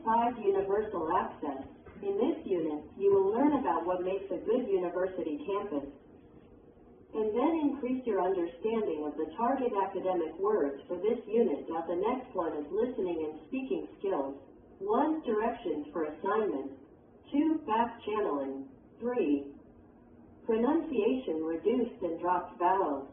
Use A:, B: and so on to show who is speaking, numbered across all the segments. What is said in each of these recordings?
A: 5, Universal Access. In this unit, you will learn about what makes a good university campus, and then increase your understanding of the target academic words for this unit. The next one is listening and speaking skills. 1, directions for assignment. 2, back channeling. 3, pronunciation, reduced and dropped vowels.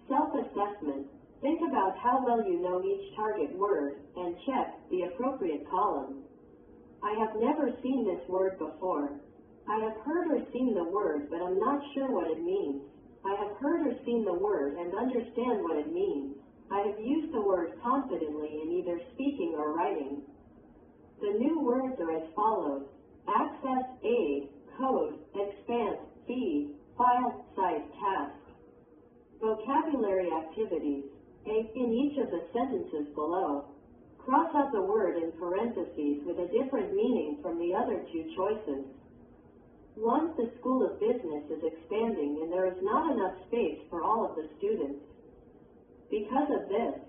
A: Self-assessment. Think about how well you know each target word and check the appropriate column. I have never seen this word before. I have heard or seen the word, but I'm not sure what it means. I have heard or seen the word and understand what it means. I have used the word confidently in either speaking or writing. The new words are as follows: access, aid, code, expand, feed, file, site, task. Vocabulary activities. In each of the sentences below, cross out the word in parentheses with a different meaning from the other two choices. 1. The School of Business is expanding and there is not enough space for all of the students. Because of this,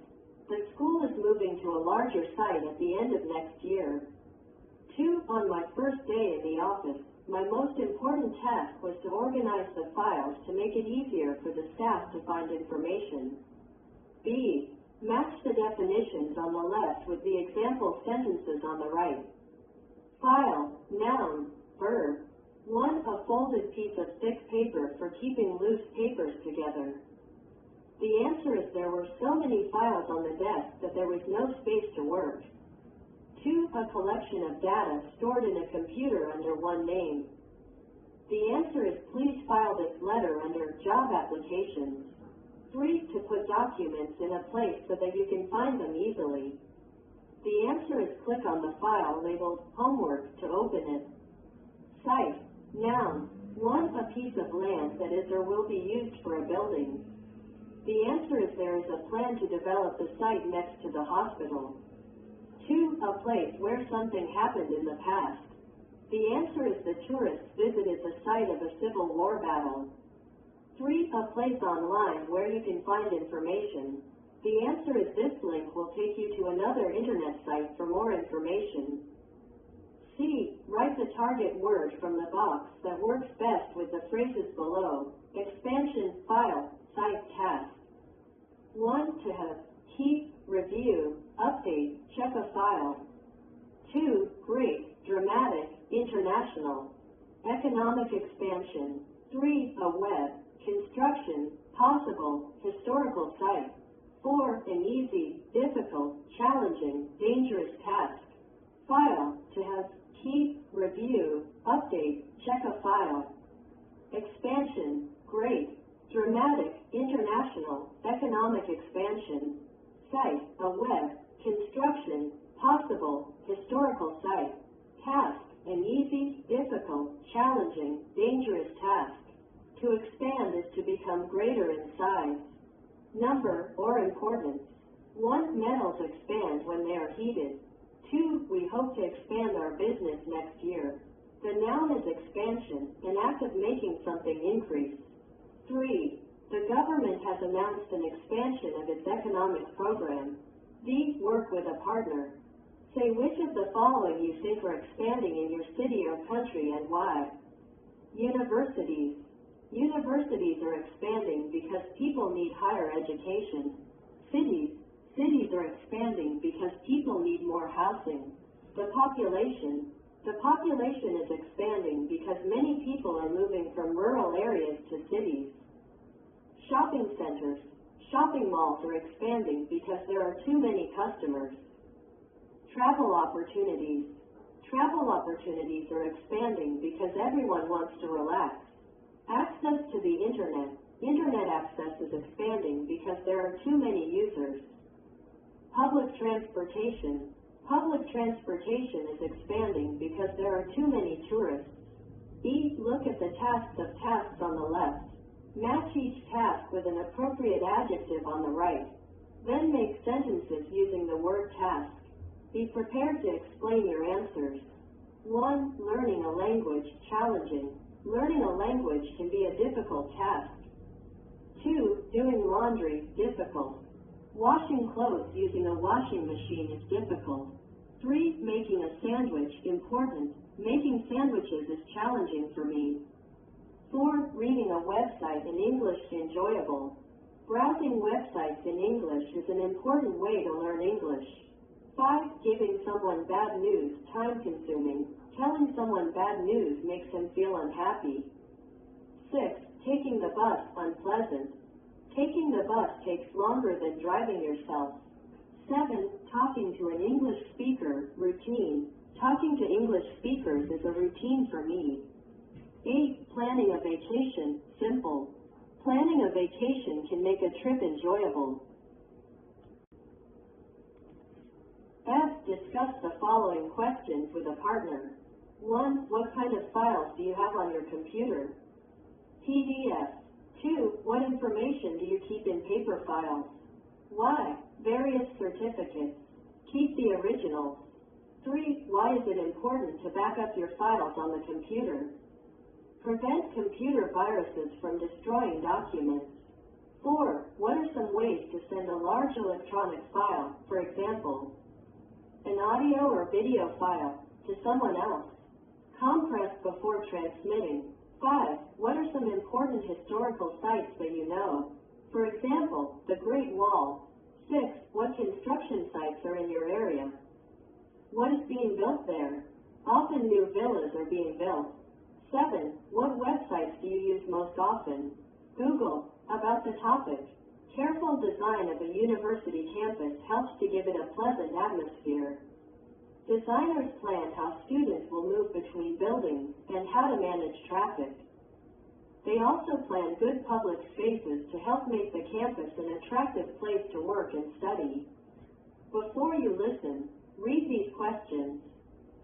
A: the school is moving to a larger site at the end of next year. 2. On my first day in the office, my most important task was to organize the files to make it easier for the staff to find information. B. Match the definitions on the left with the example sentences on the right. File, noun, verb. 1. A folded piece of thick paper for keeping loose papers together. The answer is there were so many files on the desk that there was no space to work. 2. A collection of data stored in a computer under one name. The answer is please file this letter under Job Applications. 3. To put documents in a place so that you can find them easily. The answer is click on the file labeled Homework to open it. Site, noun. 1. A piece of land that is or will be used for a building. The answer is there is a plan to develop the site next to the hospital. 2. A place where something happened in the past. The answer is the tourists visited the site of a Civil War battle. 3. A place online where you can find information. The answer is this link will take you to another internet site for more information. C. Write the target word from the box that works best with the phrases below. Expansion, file, site, task. 1. To have, keep, review, update, check a file. 2. Great, dramatic, international. Economic expansion. 3. A web, construction, possible, historical site. 4. An easy, difficult, challenging, dangerous task. File, to have, keep, review, update, check a file. Expansion, great, dramatic, international, economic expansion. Site, a web, construction, possible, historical site. Task, an easy, difficult, challenging, dangerous task. To expand is to become greater in size. Number or importance. 1. Metals expand when they are heated. 2. We hope to expand our business next year. The noun is expansion, an act of making something increase. 3. The government has announced an expansion of its economic program. D. Work with a partner. Say which of the following you think are expanding in your city or country and why. Universities. Universities are expanding because people need higher education. Cities are expanding because people need more housing. The population is expanding because many people are moving from rural areas to cities. Shopping centers. Shopping malls are expanding because there are too many customers. Travel opportunities. Travel opportunities are expanding because everyone wants to relax. Access to the Internet. Internet access is expanding because there are too many users. Public transportation. Public transportation is expanding because there are too many tourists. E. Look at the tasks on the left. Match each task with an appropriate adjective on the right. Then make sentences using the word task. Be prepared to explain your answers. 1. Learning a language, challenging. Learning a language can be a difficult task. 2. Doing laundry, difficult. Washing clothes using a washing machine is difficult. 3. Making a sandwich, important. Making sandwiches is challenging for me. 4. Reading a website in English, enjoyable. Browsing websites in English is an important way to learn English. 5. Giving someone bad news, time-consuming. Telling someone bad news makes him feel unhappy. 6. Taking the bus, unpleasant. Taking the bus takes longer than driving yourself. 7. Talking to an English speaker, routine. Talking to English speakers is a routine for me. 8. Planning a vacation, simple. Planning a vacation can make a trip enjoyable. F. Discuss the following questions with a partner. 1. What kind of files do you have on your computer? PDF. 2. What information do you keep in paper files? Why? Various certificates. Keep the originals. 3. Why is it important to back up your files on the computer? Prevent computer viruses from destroying documents. 4. What are some ways to send a large electronic file, for example, an audio or video file, to someone else? Compress before transmitting. 5. What are some important historical sites that you know? For example, the Great Wall. 6. What construction sites are in your area? What is being built there? Often new villas are being built. 7. What websites do you use most often? Google. About the topic. Careful design of a university campus helps to give it a pleasant atmosphere. Designers plan how students will move between buildings and how to manage traffic. They also plan good public spaces to help make the campus an attractive place to work and study. Before you listen, read these questions.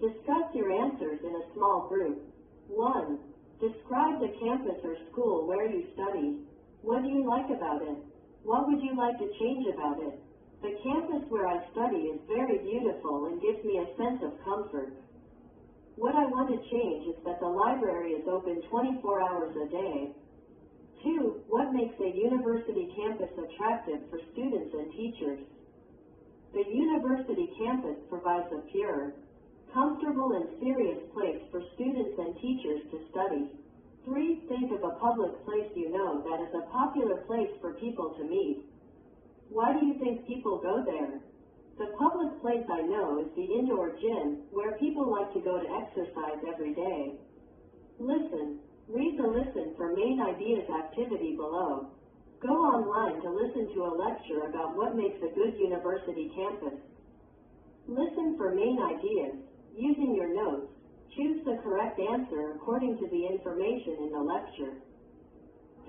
A: Discuss your answers in a small group. 1. Describe the campus or school where you study. What do you like about it? What would you like to change about it? The campus where I study is very beautiful and gives me a sense of comfort. What I want to change is that the library is open 24 hours a day. 2. What makes a university campus attractive for students and teachers? The university campus provides a pure, comfortable and serious place for students and teachers to study. 3. Think of a public place you know that is a popular place for people to meet. Why do you think people go there? The public place I know is the indoor gym, where people like to go to exercise every day. Listen. Read the Listen for Main Ideas activity below. Go online to listen to a lecture about what makes a good university campus. Listen for main ideas. Using your notes, choose the correct answer according to the information in the lecture.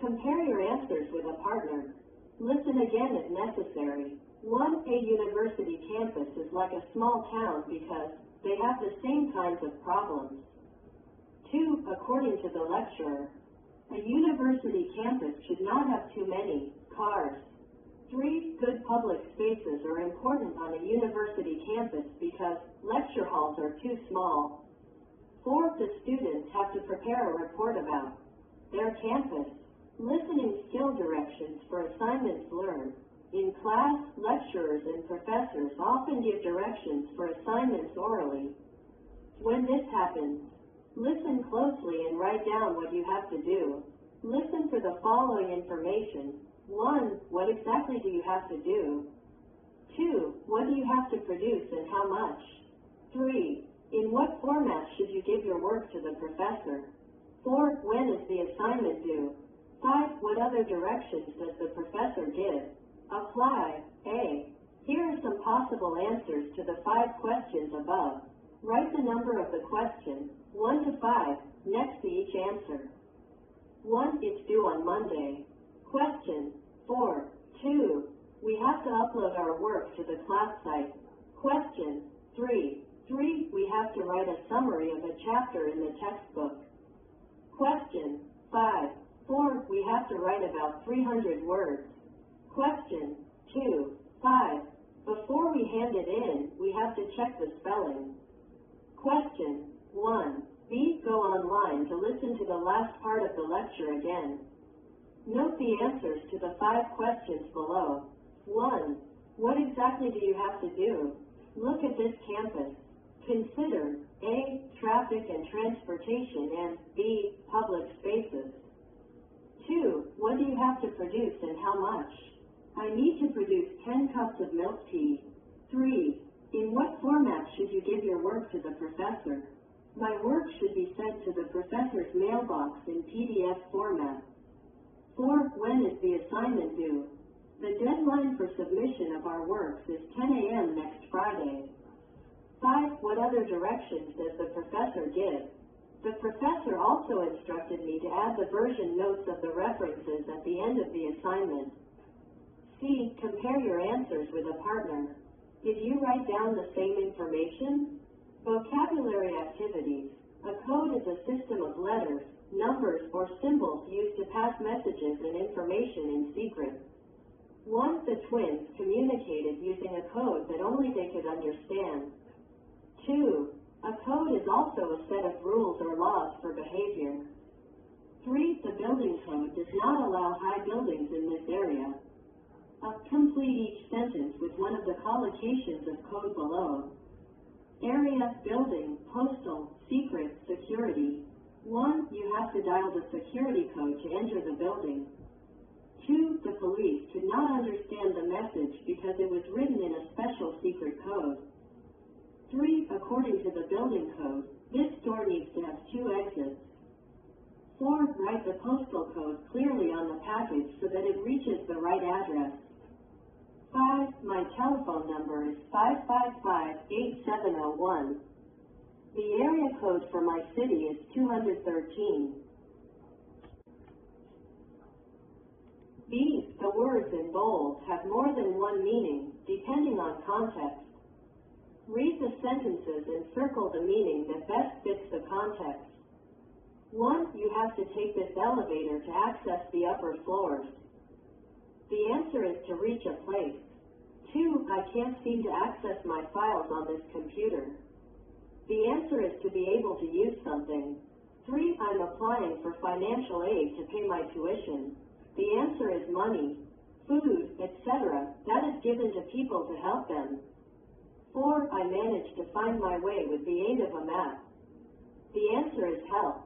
A: Compare your answers with a partner. Listen again if necessary. 1. A university campus is like a small town because they have the same kinds of problems. 2. According to the lecturer, a university campus should not have too many cars. 3. Good public spaces are important on a university campus because lecture halls are too small. 4. The students have to prepare a report about their campus. Listening skill directions for assignments learned. In class, lecturers and professors often give directions for assignments orally. When this happens, listen closely and write down what you have to do. Listen for the following information. 1. What exactly do you have to do? 2. What do you have to produce and how much? 3. In what format should you give your work to the professor? 4. When is the assignment due? 5. What other directions does the professor give? Apply. A. Here are some possible answers to the 5 questions above. Write the number of the question, 1 to 5, next to each answer. 1. It's due on Monday. Question. 4. 2. We have to upload our work to the class site. Question. 3. We have to write a summary of a chapter in the textbook. Question. 5. 4. We have to write about 300 words. Question. 2. 5. Before we hand it in, we have to check the spelling. Question. 1. B. Go online to listen to the last part of the lecture again. Note the answers to the 5 questions below. 1. What exactly do you have to do? Look at this campus. Consider A. Traffic and transportation and B. Public spaces. 2. What do you have to produce and how much? I need to produce 10 cups of milk tea. 3. In what format should you give your work to the professor? My work should be sent to the professor's mailbox in PDF format. 4. When is the assignment due? The deadline for submission of our works is 10 a.m. next Friday. 5. What other directions does the professor give? The professor also instructed me to add the version notes of the references at the end of the assignment. C. Compare your answers with a partner. Did you write down the same information? Vocabulary activities. A code is a system of letters, numbers, or symbols used to pass messages and information in secret. Once the twins communicated using a code that only they could understand. 2. A code is also a set of rules or laws for behavior. 3. The building code does not allow high buildings in this area. Complete each sentence with one of the collocations of code below. Area, building, postal, secret, security. 1. You have to dial the security code to enter the building. 2. The police could not understand the message because it was written in a special secret code. 3. According to the building code, this door needs to have 2 exits. 4. Write the postal code clearly on the package so that it reaches the right address. 5. My telephone number is 555-8701. The area code for my city is 213. B. The words in bold have more than one meaning, depending on context. Read the sentences and circle the meaning that best fits the context. 1. You have to take this elevator to access the upper floors. The answer is to reach a place. 2. I can't seem to access my files on this computer. The answer is to be able to use something. 3. I'm applying for financial aid to pay my tuition. The answer is money, food, etc. that is given to people to help them. 4. I managed to find my way with the aid of a map. The answer is help.